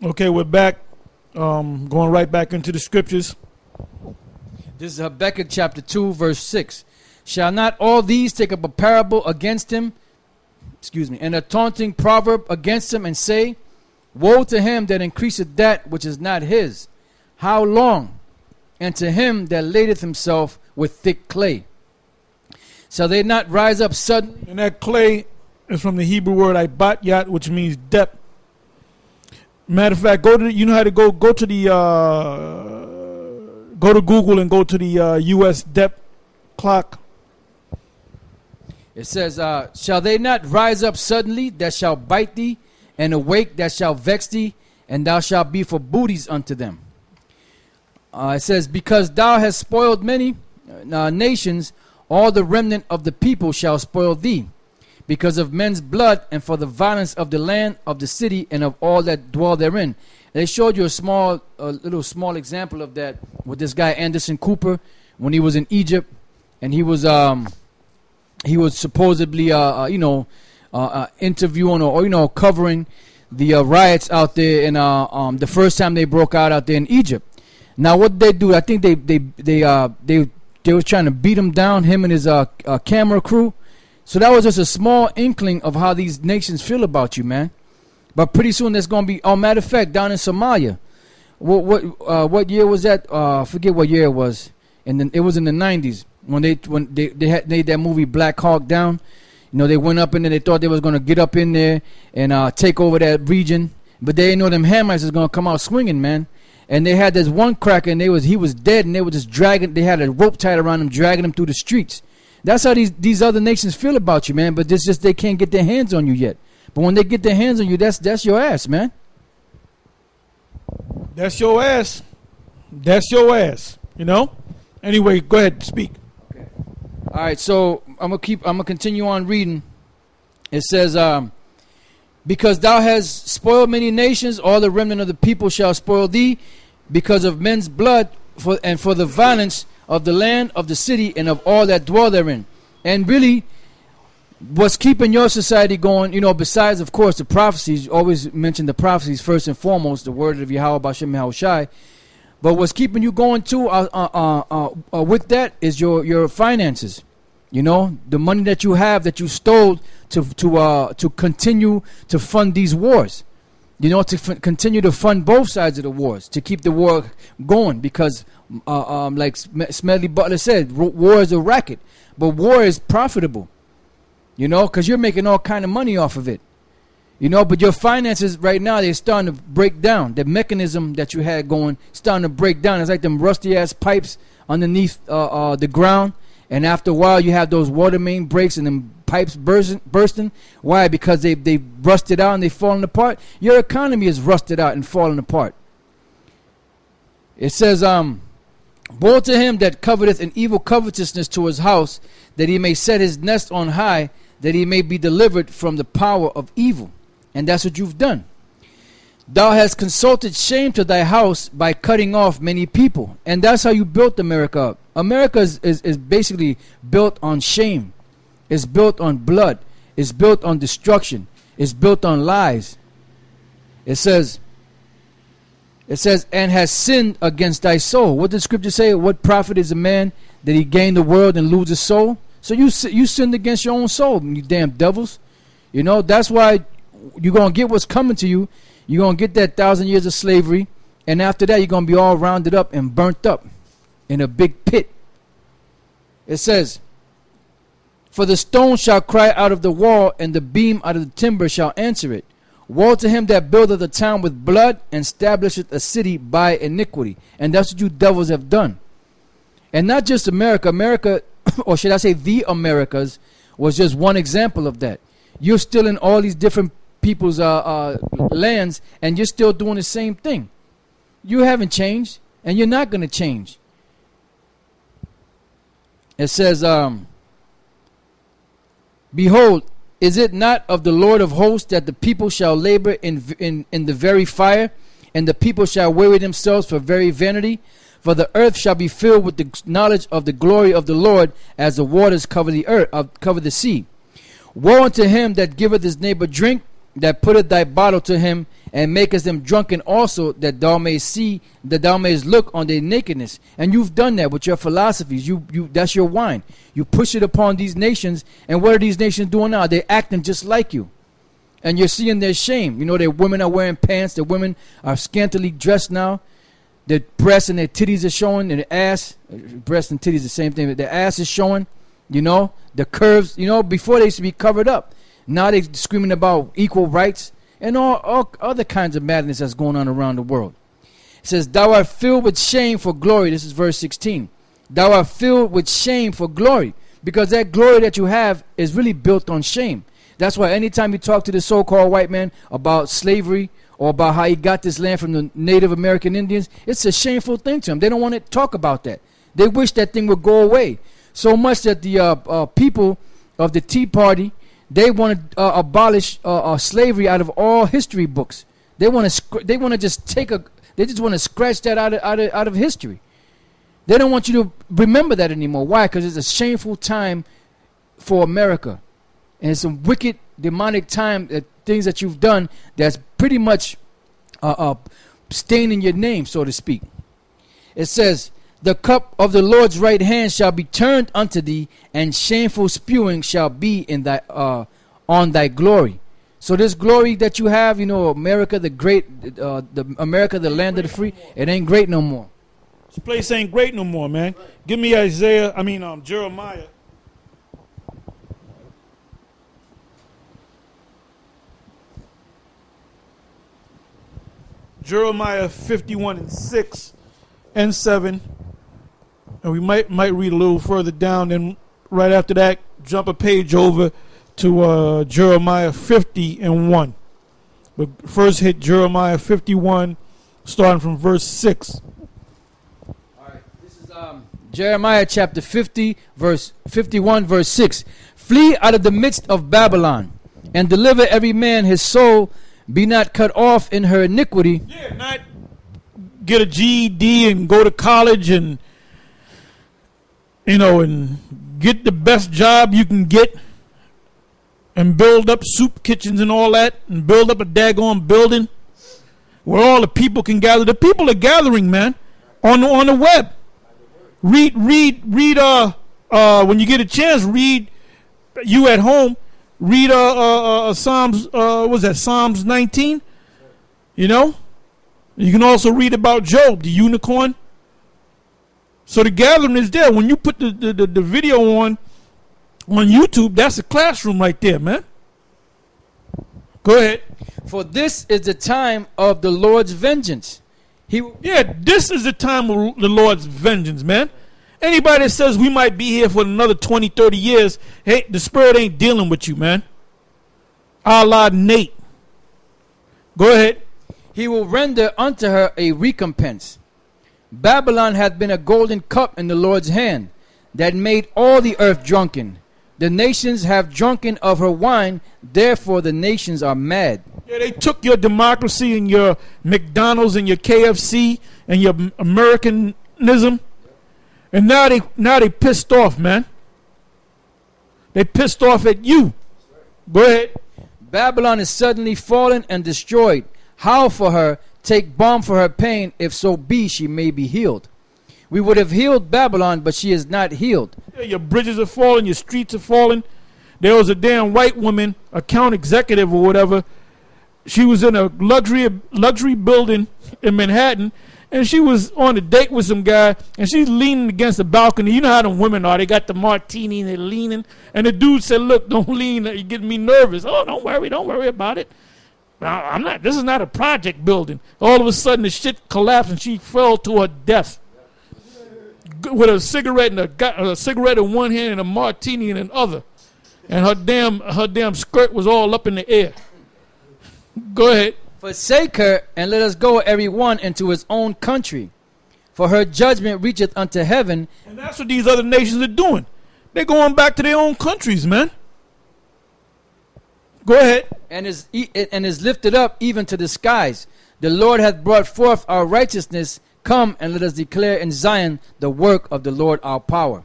Okay, we're back. Going right back into the scriptures. This is Habakkuk chapter 2, verse 6. Shall not all these take up a parable against him, and a taunting proverb against him, and say, woe to him that increaseth that which is not his. How long? And to him that ladeth himself with thick clay. Shall they not rise up suddenly? And that clay is from the Hebrew word ibatyat, which means depth. Matter of fact, you know how to go to the go to Google and go to the U.S. depth clock. It says, shall they not rise up suddenly that shall bite thee, and awake that shall vex thee, and thou shalt be for booties unto them. It says, because thou hast spoiled many nations, all the remnant of the people shall spoil thee, because of men's blood, and for the violence of the land, of the city, and of all that dwell therein. They showed you a little small example of that with this guy Anderson Cooper when he was in Egypt, and he was supposedly interviewing or covering the riots out there in the first time they broke out there in Egypt. Now what they do, I think they were trying to beat him down, him and his camera crew. So that was just a small inkling of how these nations feel about you, man. But pretty soon there's going to be, matter of fact, down in Somalia, what year was that? I forget what year it was. And then it was in the 90s when they had made that movie Black Hawk Down. You know, they went up in there, they thought they was going to get up in there and take over that region. But they didn't know them Hamites was going to come out swinging, man. And they had this one cracker, and he was dead, and they were just dragging, they had a rope tied around him, dragging him through the streets. That's how these other nations feel about you, man. But it's just they can't get their hands on you yet. But when they get their hands on you, that's your ass, man. That's your ass. That's your ass. You know. Anyway, go ahead, speak. Okay. All right. So I'm gonna continue on reading. It says, because thou hast spoiled many nations, all the remnant of the people shall spoil thee, because of men's blood, for the violence of the land, of the city, and of all that dwell therein. And really, what's keeping your society going, besides, of course, the prophecies, you always mention the prophecies first and foremost, the word of Yahweh Bashem Yahushai. But what's keeping you going too with that is your finances. The money that you have that you stole to continue to fund these wars. To continue to fund both sides of the wars, to keep the war going, because like Smedley Butler said, war is a racket, but war is profitable, because you're making all kind of money off of it, but your finances right now, they're starting to break down. The mechanism that you had going starting to break down. It's like them rusty ass pipes underneath the ground, and after a while you have those water main breaks and them pipes bursting. Why? Because they rusted out and they falling apart. Your economy is rusted out and falling apart. It says, woe to him that coveteth an evil covetousness to his house, that he may set his nest on high, that he may be delivered from the power of evil. And that's what you've done. Thou hast consulted shame to thy house by cutting off many people. And that's how you built America up. America is basically built on shame. It's built on blood. It's built on destruction. It's built on lies. It says, and has sinned against thy soul. What did the scripture say? What profit is a man that he gain the world and lose his soul? So you sinned against your own soul, you damn devils. That's why you're going to get what's coming to you. You're going to get that 1,000 years of slavery. And after that, you're going to be all rounded up and burnt up in a big pit. It says, for the stone shall cry out of the wall, and the beam out of the timber shall answer it. Woe to him that buildeth a town with blood, and establisheth a city by iniquity. And that's what you devils have done. And not just America. America, or should I say the Americas, was just one example of that. You're still in all these different people's lands, and you're still doing the same thing. You haven't changed, and you're not going to change. It says, behold, is it not of the Lord of hosts that the people shall labor in the very fire, and the people shall weary themselves for very vanity? For the earth shall be filled with the knowledge of the glory of the Lord, as the waters cover the earth, cover the sea. Woe unto him that giveth his neighbor drink, that putteth thy bottle to him, and makest them drunken also, that thou mayest see, that thou mayest look on their nakedness. And you've done that with your philosophies. That's your wine. You push it upon these nations, and what are these nations doing now? They're acting just like you. And you're seeing their shame. You know, their women are wearing pants. The women are scantily dressed now. Their breasts and their titties are showing, and their ass. Breasts and titties the same thing. But their ass is showing. You know, the curves. You know, before they used to be covered up. Now they're screaming about equal rights and all other kinds of madness that's going on around the world. It says, thou art filled with shame for glory. This is verse 16. Thou art filled with shame for glory. Because that glory that you have is really built on shame. That's why anytime you talk to the so-called white man about slavery or about how he got this land from the Native American Indians, it's a shameful thing to them. They don't want to talk about that. They wish that thing would go away. So much that the people of the Tea Party, they want to abolish slavery out of all history books. They want to just they just want to scratch that out of history. They don't want you to remember that anymore. Why? Because it's a shameful time for America. And it's some wicked, demonic time, things that you've done that's pretty much staining your name, so to speak. It says, the cup of the Lord's right hand shall be turned unto thee, and shameful spewing shall be in thy on thy glory. So this glory that you have, you know, America the great, America the land of the free, it ain't great no more. This place ain't great no more, man. Give me Jeremiah. Jeremiah 51 and 6 and 7. And we might read a little further down, then right after that, jump a page over to Jeremiah 50 and 1. But first hit Jeremiah 51, starting from verse 6. All right, this is Jeremiah chapter 50, verse 51, verse 6. Flee out of the midst of Babylon, and deliver every man his soul. Be not cut off in her iniquity. Yeah, not get a GED and go to college and, you know, and get the best job you can get and build up soup kitchens and all that and build up a daggone building where all the people can gather. The people are gathering, man, on the web. Read when you get a chance, read you at home. Read Psalms, was that Psalms 19? You know? You can also read about Job, the unicorn. So the gathering is there. When you put the video on YouTube, that's a classroom right there, man. Go ahead. For this is the time of the Lord's vengeance. This is the time of the Lord's vengeance, man. Anybody that says we might be here for another 20, 30 years, hey, the Spirit ain't dealing with you, man. Allah Nate. Go ahead. He will render unto her a recompense. Babylon hath been a golden cup in the Lord's hand, that made all the earth drunken. The nations have drunken of her wine, therefore the nations are mad. Yeah, they took your democracy and your McDonald's and your KFC and your Americanism. And now they pissed off, man. They pissed off at you. Go ahead. Babylon is suddenly fallen and destroyed. Howl for her, take balm for her pain, if so be she may be healed. We would have healed Babylon, but she is not healed. Yeah, your bridges are falling, your streets are falling. There was a damn white woman, account executive or whatever. She was in a luxury building in Manhattan. And she was on a date with some guy, and she's leaning against the balcony. You know how them women are. They got the martini, and they're leaning. And the dude said, look, don't lean. You're getting me nervous. Oh, don't worry about it. I'm not. This is not a project building. All of a sudden, the shit collapsed, and she fell to her death with a cigarette in one hand and a martini in another. And her damn skirt was all up in the air. Go ahead. Forsake her, and let us go every one into his own country. For her judgment reacheth unto heaven. And that's what these other nations are doing. They're going back to their own countries, man. Go ahead. And is lifted up even to the skies. The Lord hath brought forth our righteousness. Come and let us declare in Zion the work of the Lord our power.